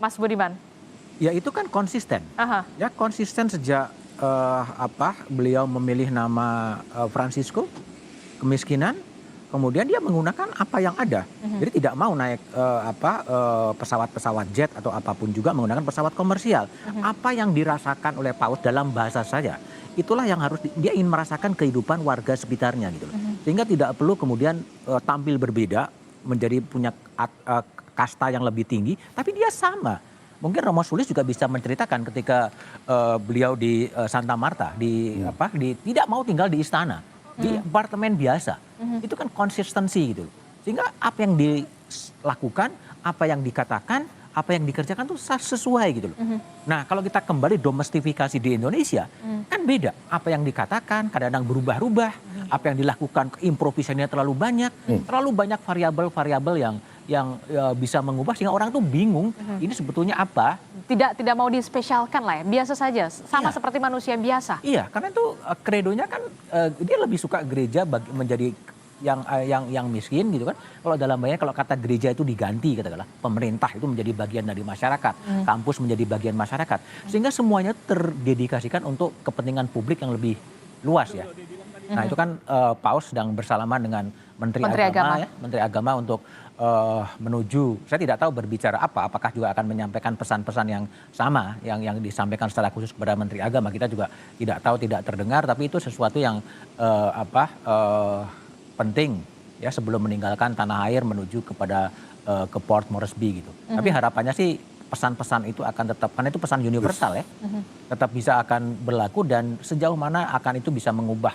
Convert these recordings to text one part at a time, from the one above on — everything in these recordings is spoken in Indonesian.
Mas Budiman? Ya itu kan konsisten. Aha. Ya konsisten sejak beliau memilih nama Francisco, kemiskinan, kemudian dia menggunakan apa yang ada. Mhm. Jadi tidak mau naik pesawat-pesawat jet atau apapun juga menggunakan pesawat komersial. Mhm. Apa yang dirasakan oleh Paus dalam bahasa saya, itulah yang harus dia ingin merasakan kehidupan warga sekitarnya gitu loh. Mhm. Sehingga tidak perlu kemudian tampil berbeda, menjadi punya kasta yang lebih tinggi, tapi dia sama. Mungkin Romo Sulis juga bisa menceritakan ketika beliau di Santa Marta tidak mau tinggal di istana, di Mhm. apartemen biasa. Mhm. Itu kan konsistensi gitu. Sehingga apa yang dilakukan, apa yang dikatakan, apa yang dikerjakan tuh sesuai gitu loh. Mhm. Nah, kalau kita kembali domestifikasi di Indonesia, Mhm. kan beda. Apa yang dikatakan kadang-kadang berubah-ubah, apa yang dilakukan improvisasinya terlalu banyak variabel-variabel yang bisa mengubah sehingga orang tuh bingung ini sebetulnya apa. Tidak mau dispesialkan lah ya, biasa saja, sama Iya. seperti manusia biasa. Iya, karena itu kredonya kan dia lebih suka gereja menjadi yang miskin gitu kan. Kalau dalam bayangnya kalau kata gereja itu diganti katakanlah, pemerintah itu menjadi bagian dari masyarakat, kampus menjadi bagian masyarakat. Sehingga semuanya terdedikasikan untuk kepentingan publik yang lebih luas ya. Nah, itu kan Paus sedang bersalaman dengan Menteri Agama ya, Menteri Agama untuk menuju, saya tidak tahu berbicara apa, apakah juga akan menyampaikan pesan-pesan yang sama yang disampaikan secara khusus kepada Menteri Agama. Kita juga tidak tahu, tidak terdengar, tapi itu sesuatu yang penting ya sebelum meninggalkan tanah air menuju ke Port Moresby gitu. Tapi harapannya sih pesan-pesan itu akan tetap, karena itu pesan universal ya, tetap bisa akan berlaku dan sejauh mana akan itu bisa mengubah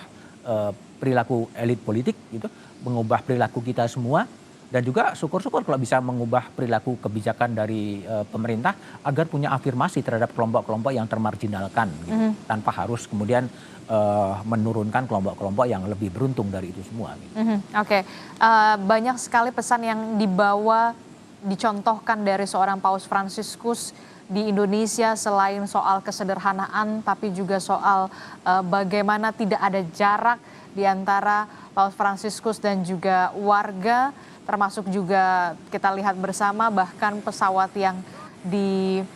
perilaku elit politik gitu, mengubah perilaku kita semua. Dan juga syukur-syukur kalau bisa mengubah perilaku kebijakan dari pemerintah agar punya afirmasi terhadap kelompok-kelompok yang termarginalkan gitu. Tanpa harus kemudian menurunkan kelompok-kelompok yang lebih beruntung dari itu semua gitu. Oke. Banyak sekali pesan yang dibawa, dicontohkan dari seorang Paus Fransiskus di Indonesia selain soal kesederhanaan, tapi juga soal bagaimana tidak ada jarak di antara Paus Fransiskus dan juga warga, termasuk juga kita lihat bersama bahkan pesawat yang digunakan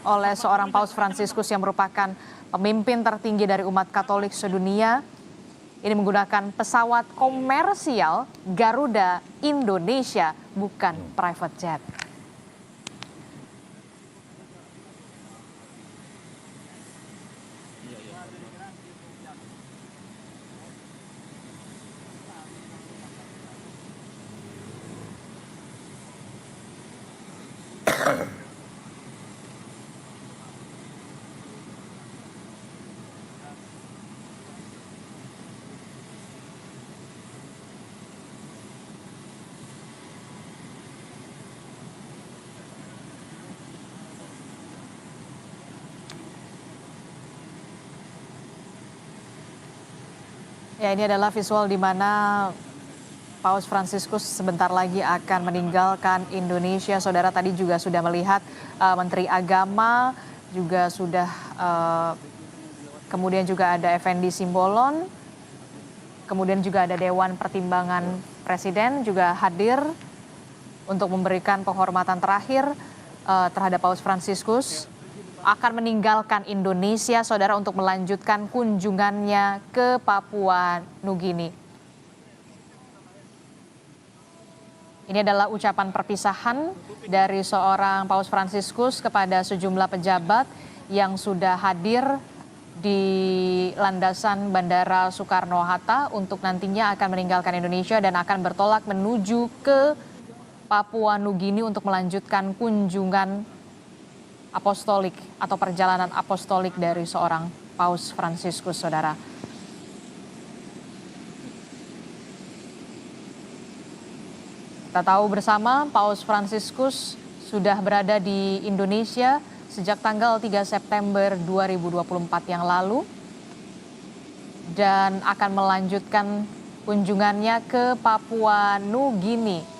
oleh seorang Paus Fransiskus yang merupakan pemimpin tertinggi dari umat Katolik sedunia. Ini menggunakan pesawat komersial Garuda Indonesia, bukan private jet. Ya, ini adalah visual di mana Paus Fransiskus sebentar lagi akan meninggalkan Indonesia. Saudara tadi juga sudah melihat Menteri Agama juga sudah, kemudian juga ada Effendi Simbolon, kemudian juga ada Dewan Pertimbangan Presiden juga hadir untuk memberikan penghormatan terakhir terhadap Paus Fransiskus. Akan meninggalkan Indonesia, saudara, untuk melanjutkan kunjungannya ke Papua Nugini. Ini adalah ucapan perpisahan dari seorang Paus Fransiskus kepada sejumlah pejabat yang sudah hadir di landasan Bandara Soekarno-Hatta untuk nantinya akan meninggalkan Indonesia dan akan bertolak menuju ke Papua Nugini untuk melanjutkan kunjungan apostolik atau perjalanan apostolik dari seorang Paus Fransiskus, saudara. Kita tahu bersama Paus Fransiskus sudah berada di Indonesia sejak tanggal 3 September 2024 yang lalu dan akan melanjutkan kunjungannya ke Papua Nugini.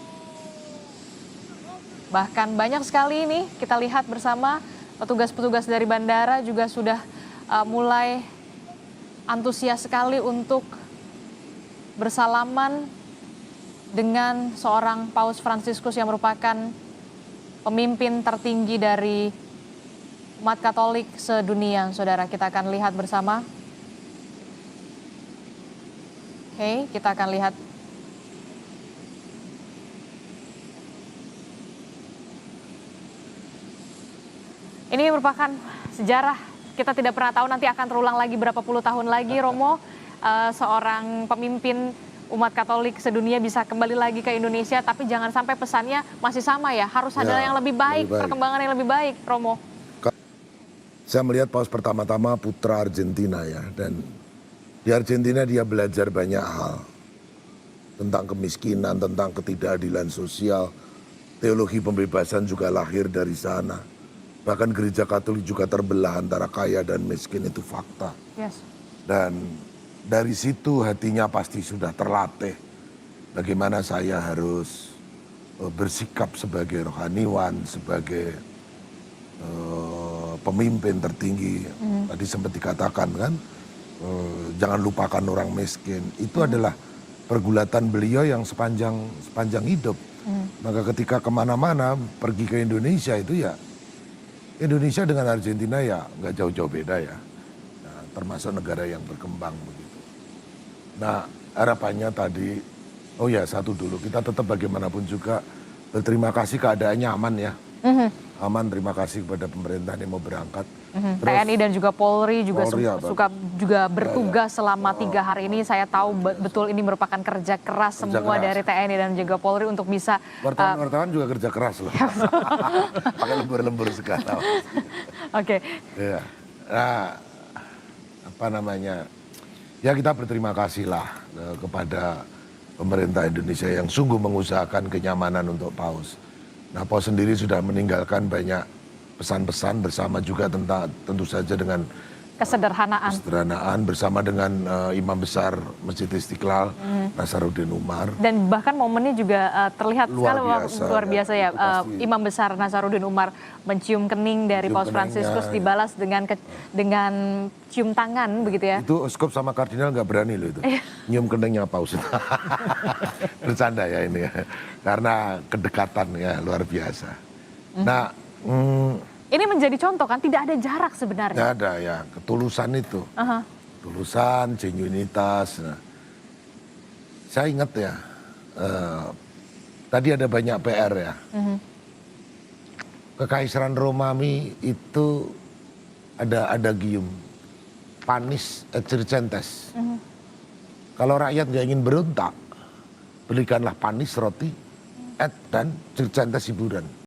Bahkan banyak sekali ini kita lihat bersama petugas-petugas dari bandara juga sudah mulai antusias sekali untuk bersalaman dengan seorang Paus Fransiskus yang merupakan pemimpin tertinggi dari umat Katolik sedunia, saudara. Kita akan lihat bersama. Oke, kita akan lihat. Ini merupakan sejarah, kita tidak pernah tahu nanti akan terulang lagi berapa puluh tahun lagi, Romo. Seorang pemimpin umat Katolik sedunia bisa kembali lagi ke Indonesia, tapi jangan sampai pesannya masih sama ya, harus ada yang lebih baik, perkembangan yang lebih baik, Romo. Saya melihat Paus pertama-tama putra Argentina ya, dan di Argentina dia belajar banyak hal tentang kemiskinan, tentang ketidakadilan sosial, teologi pembebasan juga lahir dari sana. Bahkan gereja Katolik juga terbelah antara kaya dan miskin, itu fakta. Yes. Dan dari situ hatinya pasti sudah terlatih bagaimana saya harus bersikap sebagai rohaniwan, sebagai pemimpin tertinggi. Tadi sempat dikatakan kan, jangan lupakan orang miskin. Itu adalah pergulatan beliau yang sepanjang hidup. Maka ketika kemana-mana pergi ke Indonesia itu ya, Indonesia dengan Argentina ya nggak jauh-jauh beda ya. Nah, termasuk negara yang berkembang begitu. Nah harapannya tadi, oh ya satu dulu, kita tetap bagaimanapun juga berterima kasih keadaannya aman ya. Aman, terima kasih kepada pemerintah yang mau berangkat. Terus, TNI dan juga Polri juga suka juga bertugas ya. selama 3 hari ini. Saya tahu betul ini merupakan kerja keras semua dari TNI dan juga Polri untuk bisa. Wartawan juga kerja keras loh. Pakai lembur-lembur segala. Oke. Ya. Nah, apa namanya? Ya kita berterima kasih lah kepada pemerintah Indonesia yang sungguh mengusahakan kenyamanan untuk Paus. Nah, Paus sendiri sudah meninggalkan banyak pesan-pesan bersama juga tentang tentu saja dengan kesederhanaan bersama dengan Imam Besar Masjid Istiqlal, Nasaruddin Umar. Dan bahkan momennya juga terlihat luar biasa ya. Imam Besar Nasaruddin Umar mencium kening dari Paus Fransiskus, dibalas dengan cium tangan begitu ya. Itu uskup sama kardinal nggak berani loh itu. Nyium keningnya Paus. Bercanda ya ini ya. Karena kedekatan ya luar biasa. Nah, ini menjadi contoh kan, tidak ada jarak sebenarnya. Tidak ada ya, ketulusan itu. Ketulusan, genuinitas. Nah, saya ingat ya, tadi ada banyak PR ya. Kekaisaran Romawi itu ada adagium, panis et circenses. Kalau rakyat nggak ingin berontak, berikanlah panis roti, et dan circenses hiburan.